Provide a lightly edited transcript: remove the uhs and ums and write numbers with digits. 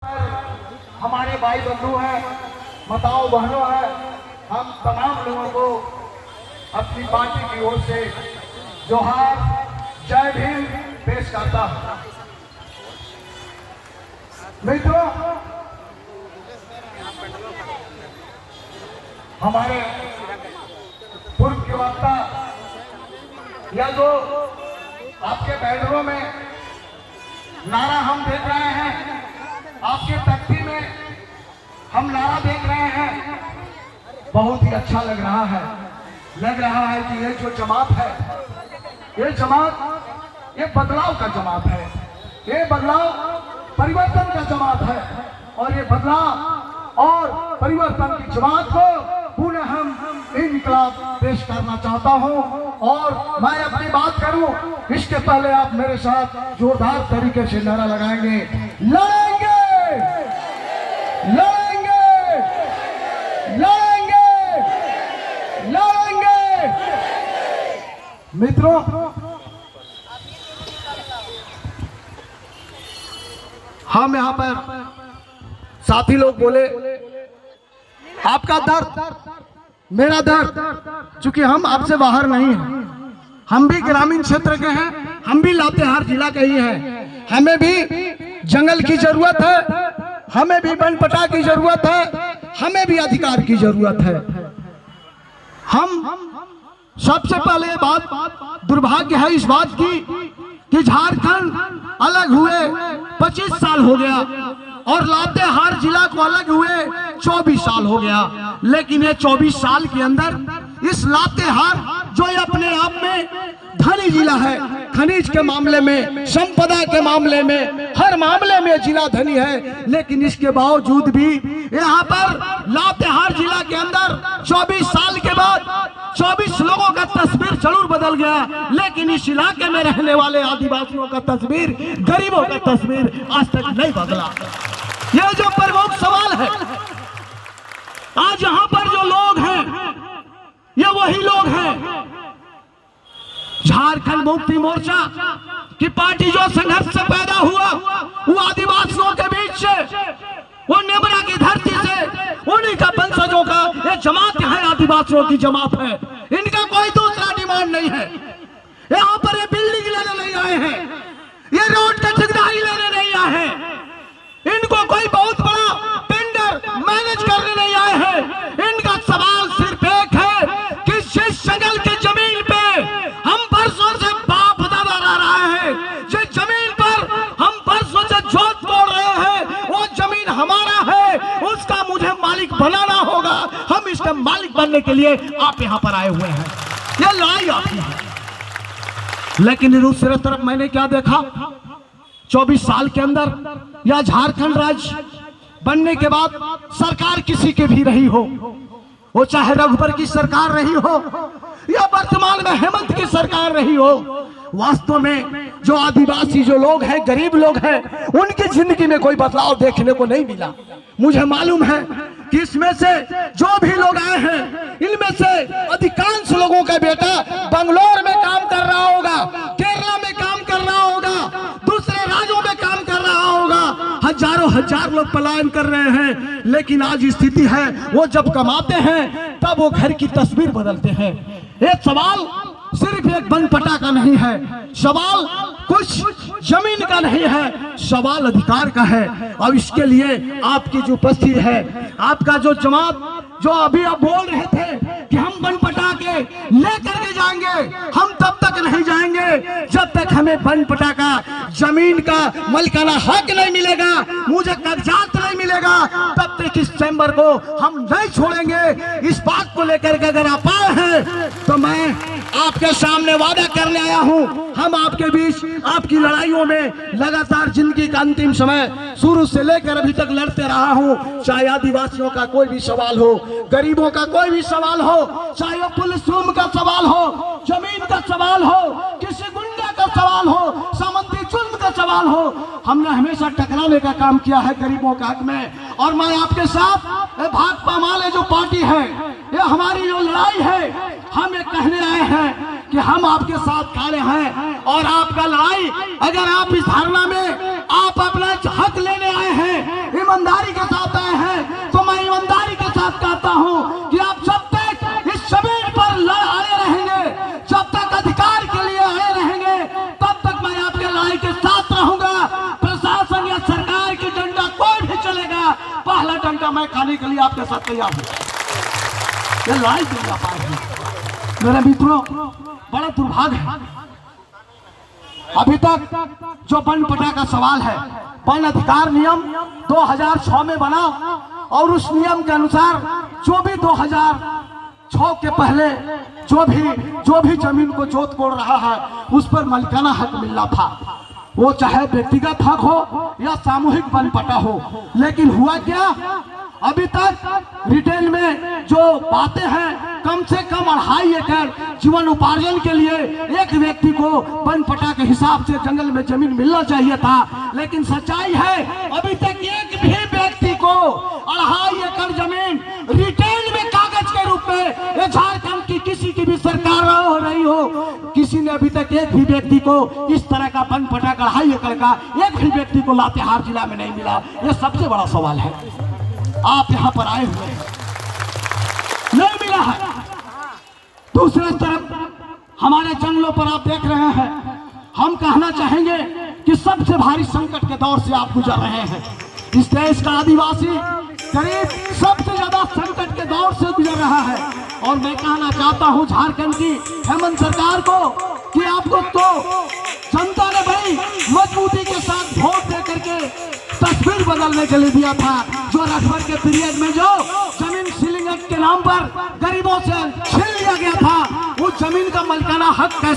हमारे भाई बंधु हैं, माताओं बहनों हैं, हम तमाम लोगों को अपनी पार्टी की ओर से जोहार जय भीम पेश करता हूं। मित्रों, हमारे पूर्व के वक्ता या जो आपके बैनरों में नारा हम देख रहे हैं, आपके तख्ती में हम नारा देख रहे हैं, बहुत ही अच्छा लग रहा है। लग रहा है कि ये जो जमात है, ये जमात ये बदलाव का जमात है, ये बदलाव परिवर्तन का जमात है और ये बदलाव और परिवर्तन की जमात को पुनः हम इनकलाब पेश करना चाहता हूं। और मैं अपनी बात करूं इसके पहले आप मेरे साथ जोरदार तरीके से नारा लगाएंगे, लड़ेंगे लड़ेंगे लड़ेंगे लड़ेंगे। मित्रों, हम यहाँ पर साथी लोग बोले आपका दर्द मेरा दर्द, चूंकि हम आपसे बाहर नहीं हैं, हम भी ग्रामीण क्षेत्र के हैं, हम भी लातेहार जिला के ही हैं, हमें भी जंगल की जरूरत है, हमें भी वन पटा की जरूरत है, हमें भी अधिकार की जरूरत है। हम सबसे पहले बात दुर्भाग्य है इस बात की कि झारखंड अलग हुए 25 साल हो गया और लातेहार जिला को अलग हुए 24 साल हो गया, लेकिन ये 24 साल के अंदर इस लातेहार जो ये अपने आप में धनी जिला है, खनिज के मामले में, संपदा के मामले में, हर मामले में जिला धनी है, लेकिन इसके बावजूद भी यहाँ पर लातेहार जिला के अंदर 24 साल के बाद 24 लोगों का तस्वीर जरूर बदल गया, लेकिन इस इलाके में रहने वाले आदिवासियों का तस्वीर, गरीबों का तस्वीर आज तक नहीं बदला। यह जो प्रमुख सवाल है, आज यहाँ पर जो लोग हैं ये वही लोग हैं। झारखंड मुक्ति मोर्चा की पार्टी जो संघर्ष से पैदा हुआ वो आदिवासियों के बीच से, वो नेबरा की धरती से, उन्हीं का वंशजों का ये जमात है, आदिवासियों की जमात है, इनका कोई दूसरा डिमांड नहीं है। यहाँ पर ये बिल्डिंग लेने नहीं आए हैं, ये रोड का ठेकेदारी लेने नहीं आए हैं, इनको कोई बहुत बड़ा टेंडर मैनेज करने नहीं आए हैं। इनका सवाल सिर्फ एक है कि जिस जंगल की जमीन पे हम बरसों से बाप दादा रह रहे हैं, जिस जमीन पर हम बरसों से जोत तोड़ रहे हैं, वो जमीन हमारा है, उसका मुझे मालिक बनाना होगा। हम इसका मालिक बनने के लिए आप यहाँ पर आए हुए हैं, ये लड़ाई आपकी है। लेकिन दूसरी तरफ मैंने क्या देखा, 24 साल के अंदर या झारखंड राज्य बनने के बाद सरकार किसी के भी रही हो, वो चाहे रघुबर की सरकार रही हो या वर्तमान में हेमंत की सरकार रही हो, वास्तव में जो आदिवासी जो लोग हैं, गरीब लोग हैं, उनकी जिंदगी में कोई बदलाव देखने को नहीं मिला। मुझे मालूम है कि इसमें से जो भी लोग आए हैं, इनमें से अधिकांश लोगों का बेटा बंगलोर में काम कर रहा होगा, केरला में काम कर रहा होगा, दूसरे राज्यों में काम कर रहा होगा, हजारों हजार लोग पलायन कर रहे हैं। लेकिन आज स्थिति है, वो जब कमाते हैं तब वो घर की तस्वीर बदलते हैं। एक सवाल सिर्फ एक वन पटा का नहीं है, सवाल कुछ जमीन का नहीं है, सवाल अधिकार का है। और इसके लिए आपकी जो उपस्थिति है, आपका जो जमात जो अभी आप बोल रहे थे कि हम वन पटा के लेकर के जाएंगे, हम तब तक नहीं जाएंगे जब तक हमें वन पटा का जमीन का मालिकाना हक नहीं मिलेगा, मुझे कागजात नहीं मिलेगा, तब तक इस चैम्बर को हम नहीं छोड़ेंगे। इस बात को लेकर के अगर आप आए हैं तो मैं आपके सामने वादा करने आया हूं, हम आपके बीच आपकी लड़ाइयों में लगातार जिंदगी का अंतिम समय शुरू से लेकर अभी तक लड़ते रहा हूं। चाहे आदिवासियों का कोई भी सवाल हो, गरीबों का कोई भी सवाल हो, चाहे वो पुलिस रूम का सवाल हो, जमीन का सवाल हो, किसी गुंडा का सवाल हो, सामंती जुल्म का सवाल हो, हमने हमेशा टकराने का काम किया है गरीबों का हक में। और मैं आपके साथ भाकपा माले जो पार्टी है, ये हमारी जो लड़ाई है, हम ये कहने आए हैं कि हम आपके साथ खड़े हैं और आपका लड़ाई, अगर आप इस धारणा में आप अपना हक लेने आए हैं, ईमानदारी के साथ आए हैं तो मैं ईमानदारी के साथ कहता हूं कि आप जब तक इस जमीन पर अड़े रहेंगे, जब तक अधिकार के लिए अड़े रहेंगे, तब तक मैं आपके लड़ाई के साथ रहूंगा। प्रशासन या सरकार की डंडा कोई भी चलेगा, पहला डंडा मैं खाने के लिए आपके साथ तैयार हूं। ये लड़ाई दूंगा पाएगी। मेरे मित्रों, बड़ा दुर्भाग्य है अभी तक जो वन पटा का सवाल है, वन अधिकार नियम 2006 में बना और उस नियम के अनुसार जो भी 2006 के पहले जो भी जमीन को जोत कोड़ रहा है उस पर मालिकाना हक मिलना था, वो चाहे व्यक्तिगत हक हो या सामूहिक वन पटा हो। लेकिन हुआ क्या, अभी तक रिटेल में जो बातें हैं, कम से कम 2.5 एकड़ जीवन उपार्जन के लिए एक व्यक्ति को वन पटा के हिसाब से जंगल में जमीन मिलना चाहिए था। लेकिन सच्चाई है अभी तक एक भी व्यक्ति को 2.5 एकड़ जमीन रिटेल में कागज के रूप में, झारखंड की किसी की भी सरकार हो रही हो, किसी ने अभी तक एक भी व्यक्ति को इस तरह का वन पटा का 2.5 एकड़ का एक भी व्यक्ति को लातेहार जिला में नहीं मिला। यह सबसे बड़ा सवाल है। आप यहां पर आए हुए हैं, नहीं मिला है। दूसरे तरफ हमारे जंगलों पर आप देख रहे हैं, हम कहना चाहेंगे कि सबसे भारी संकट के दौर से आप गुजर रहे हैं। इस देश का आदिवासी करीब सबसे ज्यादा संकट के दौर से गुजर रहा है। और मैं कहना चाहता हूं झारखंड की हेमंत सरकार को कि आपको तो जनता ने भाई मजबूती के साथ वोट दे करके तस्वीर बदलने के लिए दिया था। जो अकबर के पीरियड में जो जमीन सीलिंग एक्ट के नाम पर गरीबों से छीन लिया गया था, उस जमीन का मालिकाना हक कैसे